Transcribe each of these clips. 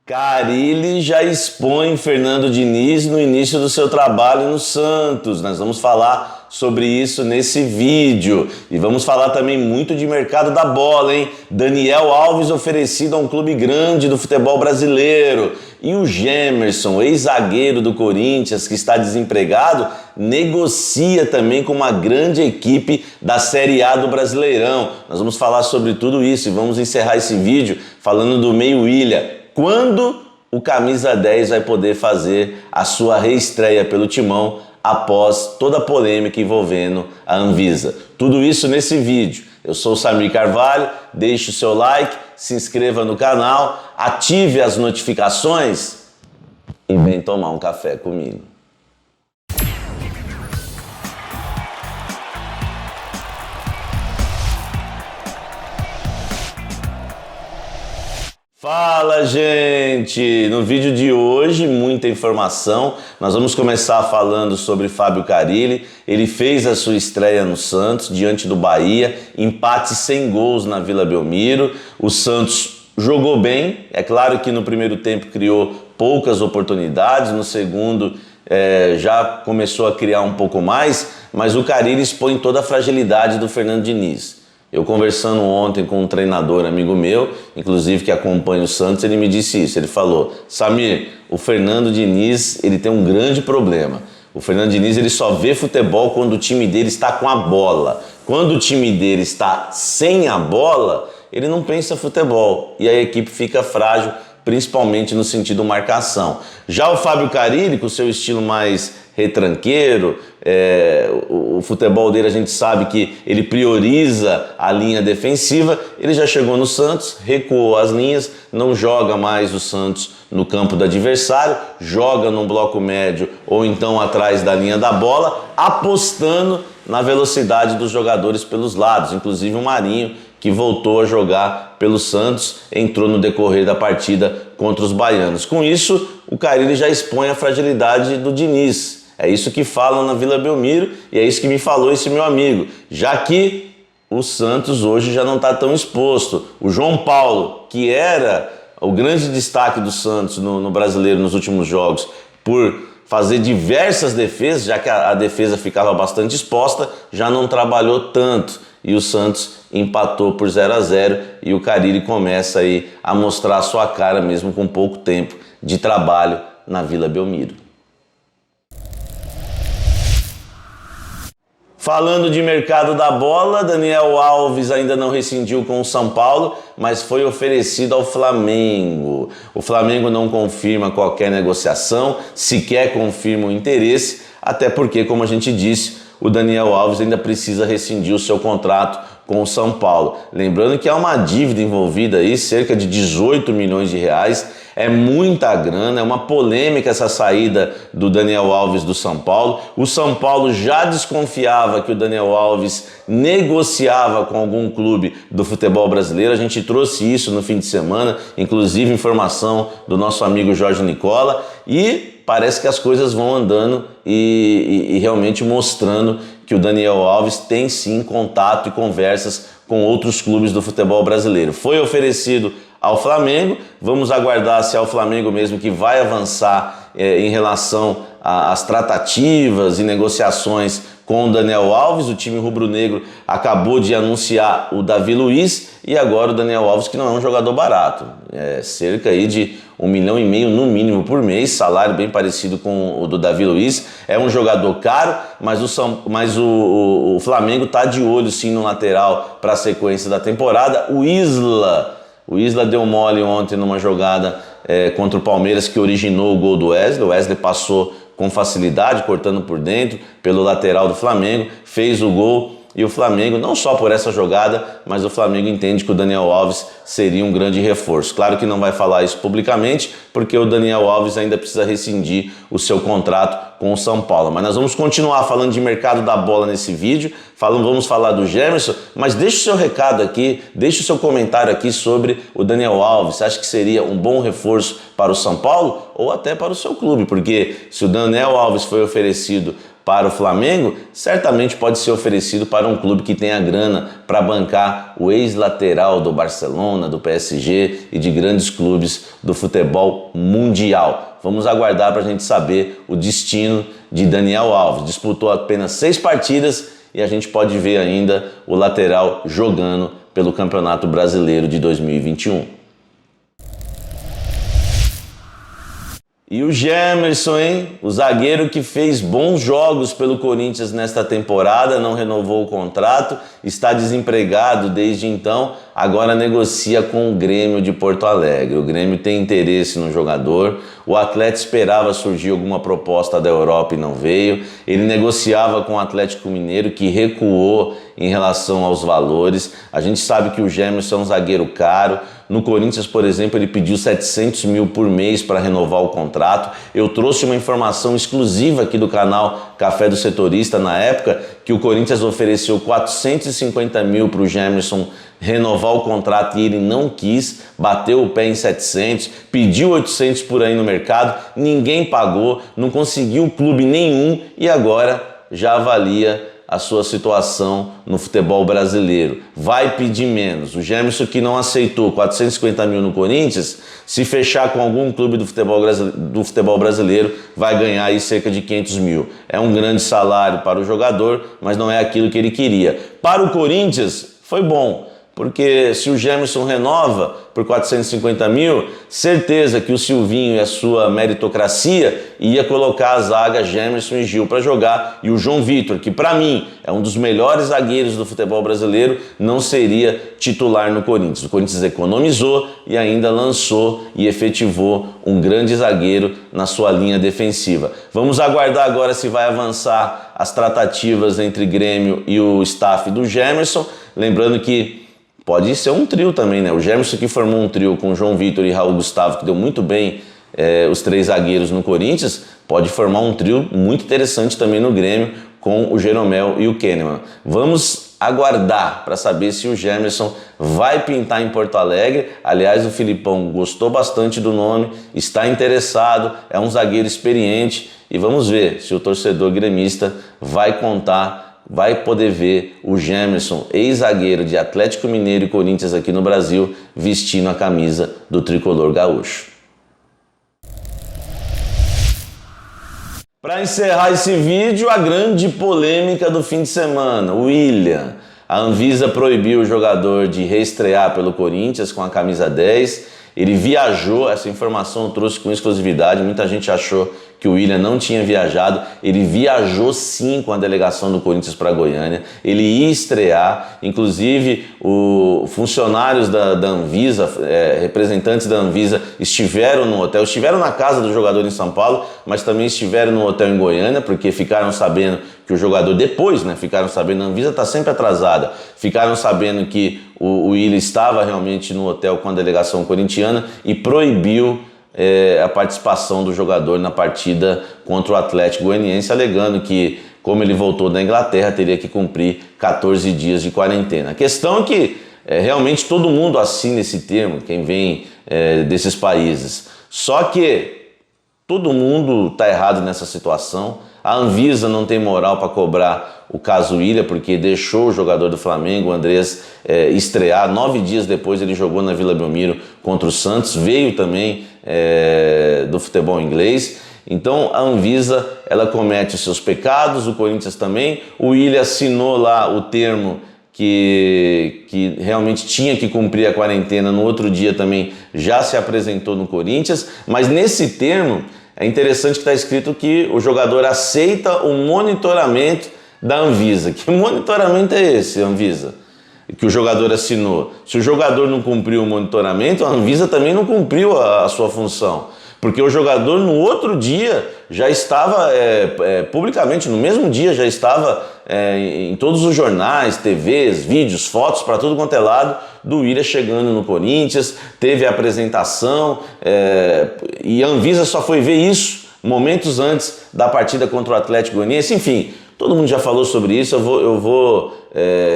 Carille já expõe Fernando Diniz no início do seu trabalho no Santos. Nós vamos falar sobre isso nesse vídeo. E vamos falar também muito de mercado da bola, hein? Daniel Alves oferecido a um clube grande do futebol brasileiro. E o Gemerson, ex-zagueiro do Corinthians, que está desempregado, negocia também com uma grande equipe da Série A do Brasileirão. Nós vamos falar sobre tudo isso e vamos encerrar esse vídeo falando do meio-ilha. Quando o camisa 10 vai poder fazer a sua reestreia pelo Timão após toda a polêmica envolvendo a Anvisa. Tudo isso nesse vídeo. Eu sou o Samir Carvalho, deixe o seu like, se inscreva no canal, ative as notificações e vem tomar um café comigo. Fala, gente! No vídeo de hoje, muita informação. Nós vamos começar falando sobre Fábio Carille. Ele fez a sua estreia no Santos, diante do Bahia, empate sem gols na Vila Belmiro. O Santos jogou bem, é claro que no primeiro tempo criou poucas oportunidades, no segundo já começou a criar um pouco mais, mas o Carille expõe toda a fragilidade do Fernando Diniz. Eu conversando ontem com um treinador amigo meu, inclusive que acompanha o Santos, ele me disse isso, ele falou: Samir, o Fernando Diniz, ele tem um grande problema. O Fernando Diniz, ele só vê futebol quando o time dele está com a bola. Quando o time dele está sem a bola, ele não pensa futebol e a equipe fica frágil, principalmente no sentido marcação. Já o Fábio Carille, com seu estilo mais retranqueiro, o futebol dele a gente sabe que ele prioriza a linha defensiva, ele já chegou no Santos, recuou as linhas, não joga mais o Santos no campo do adversário, joga num bloco médio ou então atrás da linha da bola, apostando na velocidade dos jogadores pelos lados, inclusive o Marinho, que voltou a jogar pelo Santos, entrou no decorrer da partida contra os baianos. Com isso, o Carille já expõe a fragilidade do Diniz. É isso que falam na Vila Belmiro e é isso que me falou esse meu amigo. Já que o Santos hoje já não está tão exposto. O João Paulo, que era o grande destaque do Santos no Brasileiro nos últimos jogos, por fazer diversas defesas, já que a defesa ficava bastante exposta, já não trabalhou tanto. E o Santos empatou por 0-0 e o Carille começa aí a mostrar a sua cara mesmo com pouco tempo de trabalho na Vila Belmiro. Falando de mercado da bola, Daniel Alves ainda não rescindiu com o São Paulo, mas foi oferecido ao Flamengo. O Flamengo não confirma qualquer negociação, sequer confirma o interesse, até porque, como a gente disse, o Daniel Alves ainda precisa rescindir o seu contrato com o São Paulo. Lembrando que há uma dívida envolvida aí, cerca de 18 milhões de reais, é muita grana, é uma polêmica essa saída do Daniel Alves do São Paulo. O São Paulo já desconfiava que o Daniel Alves negociava com algum clube do futebol brasileiro. A gente trouxe isso no fim de semana, inclusive informação do nosso amigo Jorge Nicola, e parece que as coisas vão andando e realmente mostrando que o Daniel Alves tem sim contato e conversas com outros clubes do futebol brasileiro. Foi oferecido ao Flamengo, vamos aguardar se é o Flamengo mesmo que vai avançar em relação às tratativas e negociações com o Daniel Alves. O time rubro-negro acabou de anunciar o Davi Luiz e agora o Daniel Alves, que não é um jogador barato, cerca aí de 1,5 milhão no mínimo por mês, salário bem parecido com o do Davi Luiz. É um jogador caro, mas o Flamengo está de olho sim no lateral para a sequência da temporada. O Isla deu mole ontem numa jogada contra o Palmeiras que originou o gol do Wesley. O Wesley passou com facilidade, cortando por dentro, pelo lateral do Flamengo, fez o gol. E o Flamengo, não só por essa jogada, mas o Flamengo entende que o Daniel Alves seria um grande reforço. Claro que não vai falar isso publicamente, porque o Daniel Alves ainda precisa rescindir o seu contrato com o São Paulo. Mas nós vamos continuar falando de mercado da bola nesse vídeo, vamos falar do Gemerson, mas deixa o seu recado aqui, deixa o seu comentário aqui sobre o Daniel Alves. Você acha que seria um bom reforço para o São Paulo ou até para o seu clube? Porque se o Daniel Alves foi oferecido para o Flamengo, certamente pode ser oferecido para um clube que tenha grana para bancar o ex-lateral do Barcelona, do PSG e de grandes clubes do futebol mundial. Vamos aguardar para a gente saber o destino de Daniel Alves. Disputou apenas 6 partidas e a gente pode ver ainda o lateral jogando pelo Campeonato Brasileiro de 2021. E o Gemerson, hein? O zagueiro que fez bons jogos pelo Corinthians nesta temporada, não renovou o contrato, está desempregado desde então, agora negocia com o Grêmio de Porto Alegre. O Grêmio tem interesse no jogador, o atleta esperava surgir alguma proposta da Europa e não veio. Ele negociava com o Atlético Mineiro, que recuou em relação aos valores. A gente sabe que o Gemerson é um zagueiro caro. No Corinthians, por exemplo, ele pediu 700 mil por mês para renovar o contrato. Eu trouxe uma informação exclusiva aqui do canal Café do Setorista na época, que o Corinthians ofereceu 450 mil para o Gemerson renovar o contrato e ele não quis, bateu o pé em 700, pediu 800 por aí no mercado, ninguém pagou, não conseguiu clube nenhum e agora já avalia a sua situação no futebol brasileiro. Vai pedir menos. O Gemerson, que não aceitou 450 mil no Corinthians, se fechar com algum clube do futebol brasileiro, vai ganhar aí cerca de 500 mil. É um grande salário para o jogador, mas não é aquilo que ele queria. Para o Corinthians, foi bom. Porque se o Gemerson renova por 450 mil, certeza que o Silvinho e a sua meritocracia ia colocar a zaga Gemerson e Gil para jogar. E o João Vitor, que para mim é um dos melhores zagueiros do futebol brasileiro, não seria titular no Corinthians. O Corinthians economizou e ainda lançou e efetivou um grande zagueiro na sua linha defensiva. Vamos aguardar agora se vai avançar as tratativas entre Grêmio e o staff do Gemerson. Lembrando que pode ser um trio também, né? O Gemerson, que formou um trio com João Vitor e Raul Gustavo, que deu muito bem os 3 zagueiros no Corinthians, pode formar um trio muito interessante também no Grêmio com o Jeromel e o Kahneman. Vamos aguardar para saber se o Gemerson vai pintar em Porto Alegre. Aliás, o Filipão gostou bastante do nome, está interessado, é um zagueiro experiente e vamos ver se o torcedor gremista vai poder ver o Gemerson, ex-zagueiro de Atlético Mineiro e Corinthians aqui no Brasil, vestindo a camisa do tricolor gaúcho. Para encerrar esse vídeo, a grande polêmica do fim de semana, o William. A Anvisa proibiu o jogador de reestrear pelo Corinthians com a camisa 10. Ele viajou, essa informação eu trouxe com exclusividade, muita gente achou que o William não tinha viajado. Ele viajou sim com a delegação do Corinthians para Goiânia, ele ia estrear, inclusive funcionários da Anvisa, representantes da Anvisa estiveram no hotel, estiveram na casa do jogador em São Paulo, mas também estiveram no hotel em Goiânia, porque ficaram sabendo que o jogador, depois, ficaram sabendo, a Anvisa está sempre atrasada, ficaram sabendo que o William estava realmente no hotel com a delegação corintiana e proibiu a participação do jogador na partida contra o Atlético Goianiense, alegando que, como ele voltou da Inglaterra, teria que cumprir 14 dias de quarentena. A questão é que realmente todo mundo assina esse termo, quem vem desses países. Só que todo mundo está errado nessa situação. A Anvisa não tem moral para cobrar o caso William, porque deixou o jogador do Flamengo, o Andrés, estrear. 9 dias depois ele jogou na Vila Belmiro contra o Santos, veio também do futebol inglês. Então a Anvisa, ela comete os seus pecados, o Corinthians também. O William assinou lá o termo que realmente tinha que cumprir a quarentena, no outro dia também já se apresentou no Corinthians, mas nesse termo é interessante que está escrito que o jogador aceita o monitoramento da Anvisa. Que monitoramento é esse, Anvisa? Que o jogador assinou. Se o jogador não cumpriu o monitoramento, a Anvisa também não cumpriu a sua função. Porque o jogador no outro dia já estava publicamente, no mesmo dia já estava em todos os jornais, TVs, vídeos, fotos para tudo quanto é lado do William chegando no Corinthians, teve a apresentação e a Anvisa só foi ver isso momentos antes da partida contra o Atlético Goianiense. Enfim, Todo mundo já falou sobre isso, eu vou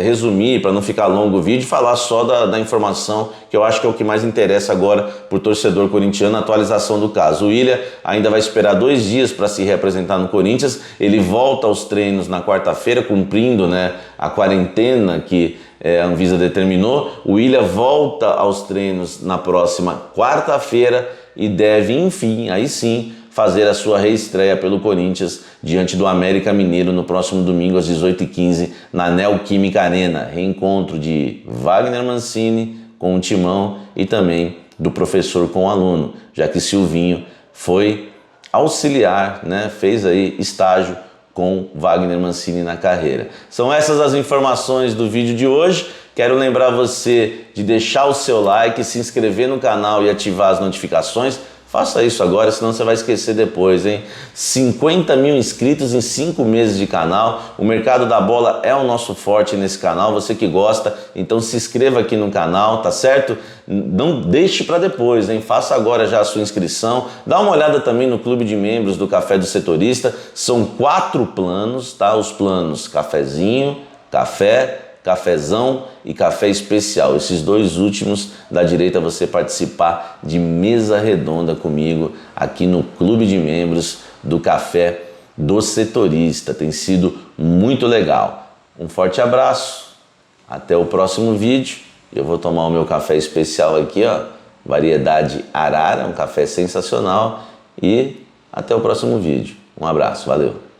resumir, para não ficar longo o vídeo, e falar só da informação que eu acho que é o que mais interessa agora para o torcedor corintiano, a atualização do caso. O Willian ainda vai esperar 2 dias para se reapresentar no Corinthians, ele volta aos treinos na quarta-feira, cumprindo, né, a quarentena que a Anvisa determinou. O Willian volta aos treinos na próxima quarta-feira e deve, enfim, aí sim, fazer a sua reestreia pelo Corinthians diante do América Mineiro no próximo domingo às 18h15 na Neoquímica Arena. Reencontro de Wagner Mancini com o Timão e também do professor com o aluno, já que Silvinho foi auxiliar, né, fez aí estágio com Wagner Mancini na carreira. São essas as informações do vídeo de hoje. Quero lembrar você de deixar o seu like, se inscrever no canal e ativar as notificações. Faça isso agora, senão você vai esquecer depois, hein? 50 mil inscritos em 5 meses de canal. O mercado da bola é o nosso forte nesse canal, você que gosta, então se inscreva aqui no canal, tá certo? Não deixe para depois, hein? Faça agora já a sua inscrição. Dá uma olhada também no clube de membros do Café do Setorista. São 4 planos, tá? Os planos cafezinho, café, cafezão e café especial. Esses 2 últimos da direita você participar de mesa redonda comigo aqui no clube de membros do Café do Setorista. Tem sido muito legal. Um forte abraço, até o próximo vídeo. Eu vou tomar o meu café especial aqui, ó, variedade Arara, um café sensacional, e até o próximo vídeo. Um abraço, valeu!